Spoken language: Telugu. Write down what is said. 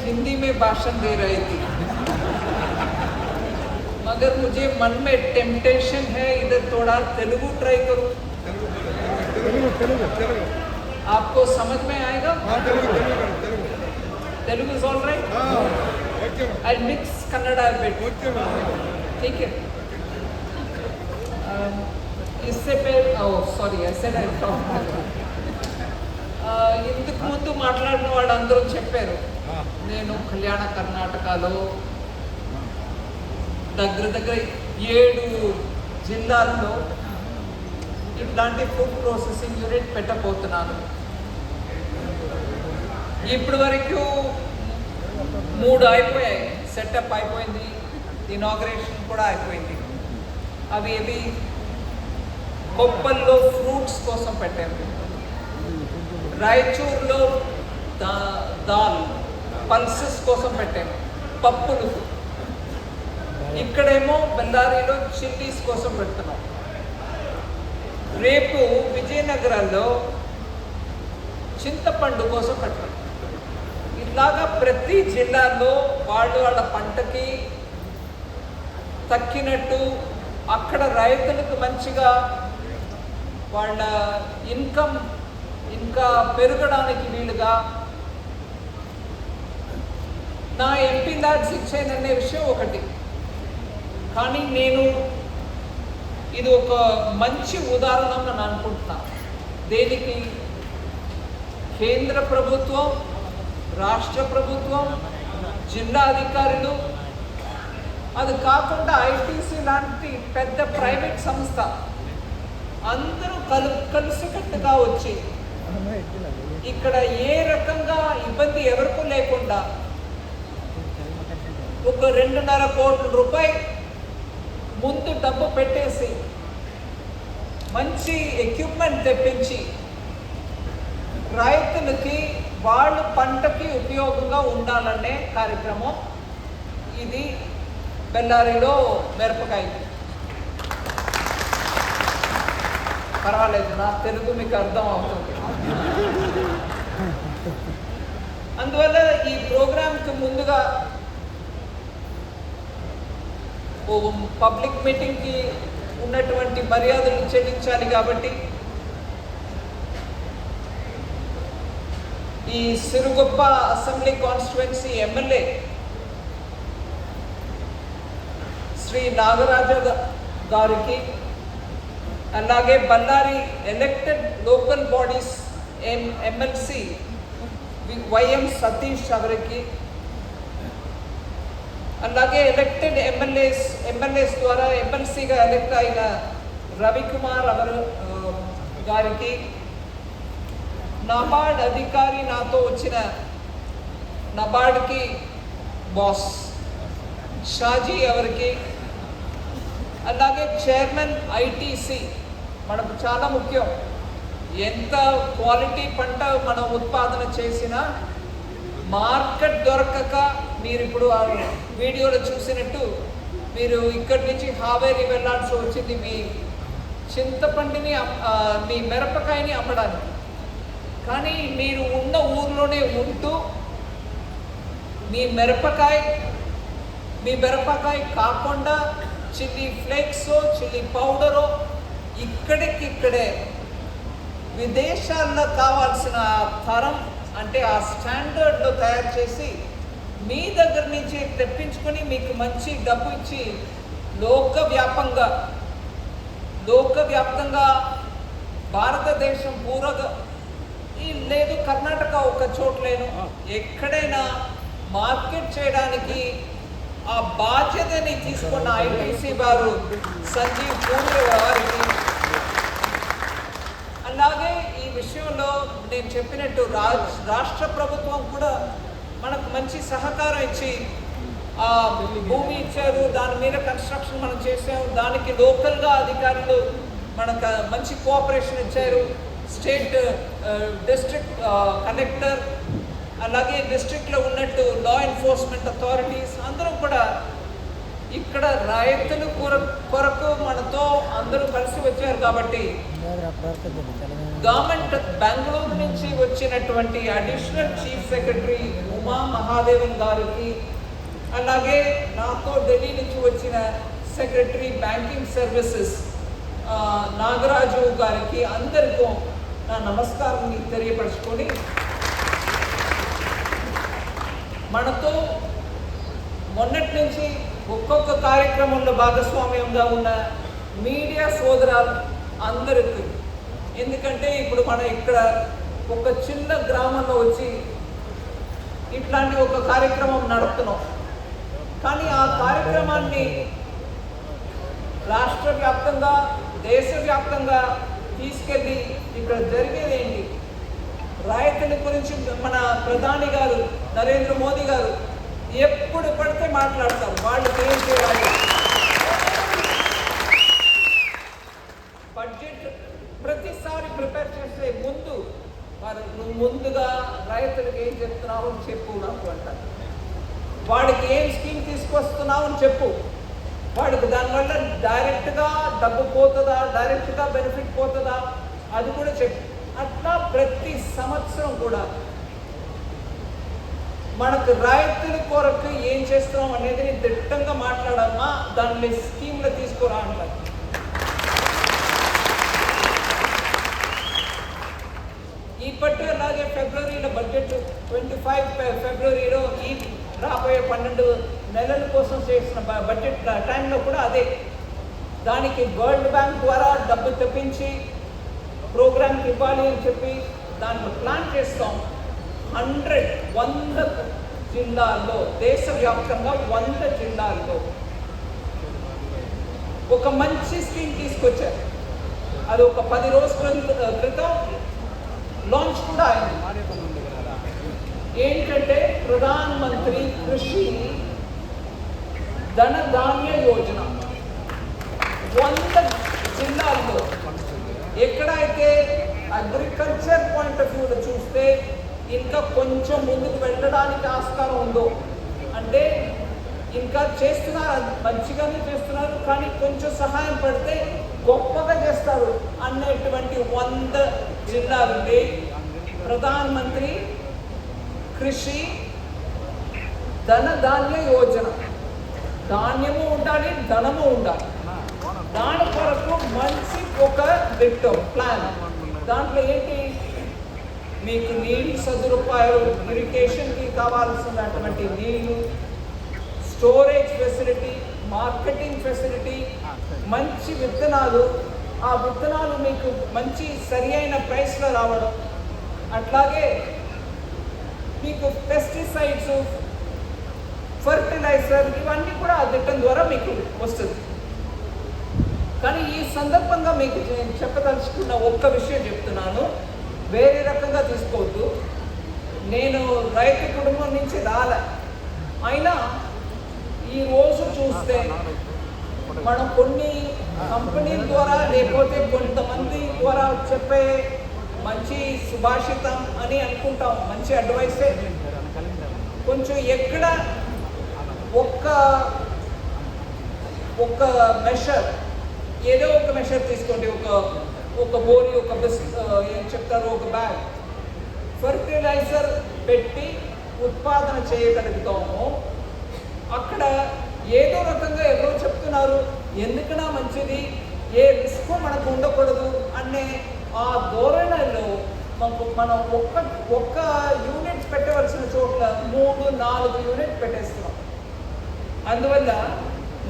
हिंदी में भाषण दे रही थी, मगर मुझे मन में टेम्पटेशन है इधर थोड़ा तेलुगु ट्राई करूं। आपको समझ में आएगा? Telugu is all right. I mix Kannada bit, ठीक है? इससे पहले సారీ ఇందుకు ముందు మాట్లాడిన వాళ్ళందరూ చెప్పారు, నేను కళ్యాణ కర్ణాటకలో దగ్గర 7 జిల్లాల్లో ఇట్లాంటి ఫుడ్ ప్రాసెసింగ్ యూనిట్ పెట్టబోతున్నాను. ఇప్పటి వరకు 3 అయిపోయాయి, సెటప్ అయిపోయింది, ఇనాగ్రేషన్ కూడా అయిపోయింది. అవి ఏవి కొప్పల్లో ఫ్రూట్స్ కోసం పెట్టాము, రాయచూర్లో దాల్ పల్సెస్ కోసం పెట్టాము, పప్పులు. ఇక్కడేమో బెల్లారిలో చిల్లీస్ కోసం పెడుతున్నాం. రేపు విజయనగరంలో చింతపండు కోసం పెట్టాం. ఇట్లాగా ప్రతి జిల్లాలో వాళ్ళ పంటకి తక్కినట్టు అక్కడ రైతులకు మంచిగా వాళ్ళ ఇన్కమ్ ఇంకా పెరగడానికి వీలుగా నా ఎంపీ ల్యాడ్స్ ఇచ్చాననే విషయం ఒకటి. కానీ నేను ఇది ఒక మంచి ఉదాహరణ నేను అనుకుంటున్నాను. దేనికి? కేంద్ర ప్రభుత్వం, రాష్ట్ర ప్రభుత్వం, జిల్లా అధికారులు, అది కాకుండా ఐటీసీ లాంటి పెద్ద ప్రైవేట్ సంస్థ అందరూ కలిసికట్టుగా వచ్చి ఇక్కడ ఏ రకంగా ఇబ్బంది ఎవరికూ లేకుండా ఒక 2.5 కోట్ల రూపాయలు ముందు డబ్బు పెట్టేసి మంచి ఎక్విప్మెంట్ తెప్పించి రైతులకి వాళ్ళ పంటకి ఉపయోగంగా ఉండాలనే కార్యక్రమం ఇది. బెల్లారిలో మిరపకాయ పర్వాలేదు, నా తెలుగు మీకు అర్థం అవుతుంది. అందువల్ల ఈ ప్రోగ్రాంకి ముందుగా పబ్లిక్ మీటింగ్కి ఉన్నటువంటి మర్యాదలు చెల్లించాలి. కాబట్టి ఈ Siruguppa assembly constituency MLA Shri Nagaraja గారికి, అలాగే Ballari elected local bodies MLC YM Satish అవరికి, అలాగే ఎలక్టెడ్ ఎమ్మెల్యేస్ ద్వారా ఎమ్మెల్సీగా ఎలక్ట్ అయిన రవికుమార్ గారికి, నబార్డ్ అధికారి నాతో వచ్చిన నబార్డ్కి బాస్ షాజీ ఎవరికి, అలాగే చైర్మన్ ఐటీసీ. మనకు చాలా ముఖ్యం, ఎంత క్వాలిటీ పంట మనం ఉత్పాదన చేసినా మార్కెట్ దొరకక మీరు ఇప్పుడు ఆ వీడియోలో చూసినట్టు మీరు ఇక్కడి నుంచి హావేరి వెళ్ళాల్సి వచ్చింది మీ చింతపండుని మీ మిరపకాయని అమ్మడానికి. కానీ మీరు ఉన్న ఊర్లోనే ఉంటూ మీ మిరపకాయ కాకుండా చిల్లీ ఫ్లేక్సో చిల్లీ పౌడరో ఇక్కడికిక్కడే విదేశాల్లో కావాల్సిన తరం అంటే ఆ స్టాండర్డ్లో తయారు చేసి మీ దగ్గర నుంచి తెప్పించుకొని మీకు మంచి డబ్బు ఇచ్చి లోకవ్యాప్తంగా భారతదేశం పూర్వగా లేదు, కర్ణాటక ఒక చోట్లేను, ఎక్కడైనా మార్కెట్ చేయడానికి ఆ బాధ్యతని తీసుకున్న ఐటీసీ వారు సంజీవ్ పూరి వారికి, అలాగే ఈ విషయంలో నేను చెప్పినట్టు రాష్ట్ర ప్రభుత్వం కూడా మనకు మంచి సహకారం ఇచ్చి ఆ భూమి ఇచ్చారు, దాని మీద కన్స్ట్రక్షన్ మనం చేసాము. దానికి లోకల్గా అధికారులు మనకు మంచి కోఆపరేషన్ ఇచ్చారు. స్టేట్ డిస్ట్రిక్ట్ కలెక్టర్ అలాగే డిస్ట్రిక్ట్లో ఉన్నట్టు లా ఎన్ఫోర్స్మెంట్ అథారిటీస్ అందరం కూడా ఇక్కడ రైతుల కొరకు మనతో అందరూ కలిసి వచ్చారు. కాబట్టి గవర్నమెంట్ బెంగళూరు నుంచి వచ్చినటువంటి additional chief secretary Uma Mahadevan గారికి, అలాగే నాతో ఢిల్లీ నుంచి వచ్చిన సెక్రటరీ బ్యాంకింగ్ సర్వీసెస్ నాగరాజు గారికి అందరికీ నా నమస్కారం తెలియపరచుకొని, మనతో మొన్నటి నుంచి ఒక్కొక్క కార్యక్రమంలో భాగస్వామ్యంగా ఉన్న మీడియా సోదరాలు అందరికీ, ఎందుకంటే ఇప్పుడు మనం ఇక్కడ ఒక చిన్న గ్రామంలో వచ్చి ఇట్లాంటి ఒక కార్యక్రమం నడుపుతున్నాం. కానీ ఆ కార్యక్రమాన్ని రాష్ట్ర వ్యాప్తంగా, దేశవ్యాప్తంగా తీసుకెళ్ళి ఇక్కడ జరిగేది ఏంటి, రైతుల గురించి మన ప్రధాని గారు నరేంద్ర మోదీ గారు ఎప్పుడు పడితే మాట్లాడతారు. వాళ్ళకి ఏం చేయాలి, బడ్జెట్ ప్రతిసారి ప్రిపేర్ చేసే ముందు నువ్వు ముందుగా రైతులకు ఏం చెప్తున్నావు అని చెప్పు నాకు అంటారు. వాడికి ఏం స్కీమ్ తీసుకొస్తున్నావు అని చెప్పు, వాడికి దానివల్ల డైరెక్ట్గా డబ్బు పోతుందా, డైరెక్ట్గా బెనిఫిట్ పోతుందా అది కూడా చెప్పు. అట్లా ప్రతి సంవత్సరం కూడా మనకు రైతుల కొరకు ఏం చేస్తున్నాం అనేది దిట్టంగా మాట్లాడాలమ్మా, దాన్ని స్కీమ్లో తీసుకురా అంటారు. ఇప్పటి అలాగే ఫిబ్రవరిలో బడ్జెట్ 25 ఫిబ్రవరిలో ఈ రాబోయే 12 నెలల కోసం చేసిన బడ్జెట్ టైంలో కూడా అదే, దానికి వరల్డ్ బ్యాంక్ ద్వారా డబ్బు తెప్పించి ప్రోగ్రామ్కి ఇవ్వాలి అని చెప్పి దాన్ని ప్లాన్ చేస్తాం. 100 జిల్లాల్లో, దేశవ్యాప్తంగా 100 జిల్లాల్లో ఒక మంచి స్కీమ్ తీసుకొచ్చారు. అది ఒక 10 రోజుల క్రితం లాంచ్ కూడా అయింది. ఏంటంటే ప్రధాన్ మంత్రి కృషి ధన ధాన్య యోజన. 100 జిల్లాల్లో ఎక్కడైతే అగ్రికల్చర్ పాయింట్ ఆఫ్ వ్యూలో చూస్తే ఇంకా కొంచెం ముందుకు వెళ్ళడానికి ఆస్కారం ఉందో, అంటే ఇంకా చేస్తున్నారు, మంచిగానే చేస్తున్నారు, కానీ కొంచెం సహాయం పడితే గొప్పగా చేస్తారు అనేటువంటి 100 జిల్లాలుండి ప్రధాన్ మంత్రి కృషి ధన ధాన్య యోజన. ధాన్యము ఉండాలి, ధనము ఉండాలి. దాని కొరకు మంచి ఒక దిట్టం ప్లాన్. దాంట్లో ఏంటి, మీకు నీళ్ళు సదుపాయాలు, ఇరిగేషన్కి కావాల్సినటువంటి నీళ్ళు, స్టోరేజ్ ఫెసిలిటీ, మార్కెటింగ్ ఫెసిలిటీ, మంచి విత్తనాలు, ఆ విత్తనాలు మీకు మంచి సరి అయిన ప్రైస్లో రావడం, అట్లాగే మీకు పెస్టిసైడ్స్, ఫర్టిలైజర్, ఇవన్నీ కూడా ఆ దిట్టం ద్వారా మీకు వస్తుంది. కానీ ఈ సందర్భంగా మీకు నేను చెప్పదలుచుకున్న ఒక్క విషయం చెప్తున్నాను, వేరే రకంగా తీసుకోవద్దు. నేను రైతు కుటుంబం నుంచి రాలే, అయినా ఈరోజు చూస్తే మనం కొన్ని కంపెనీల ద్వారా లేకపోతే కొంతమంది ద్వారా చెప్పే మంచి సుభాషితం అని అనుకుంటాం, మంచి అడ్వైసే. కొంచెం ఎక్కడ ఒక్క మెషర్, ఏదో ఒక మెషర్ తీసుకోండి, ఒక బోరి, ఒక ఏం చెప్తారు, ఒక బ్యాగ్ ఫర్టిలైజర్ పెట్టి ఉత్పాదన చేయగలుగుతాము. అక్కడ ఏదో రకంగా ఎవరో చెప్తున్నారు, ఎందుకన్నా మంచిది, ఏ రిస్క్ మనకు ఉండకూడదు అనే ఆ ధోరణిలో మనం ఒక్క యూనిట్స్ పెట్టవలసిన చోట్ల 3-4 యూనిట్ పెట్టేస్తున్నాం. అందువల్ల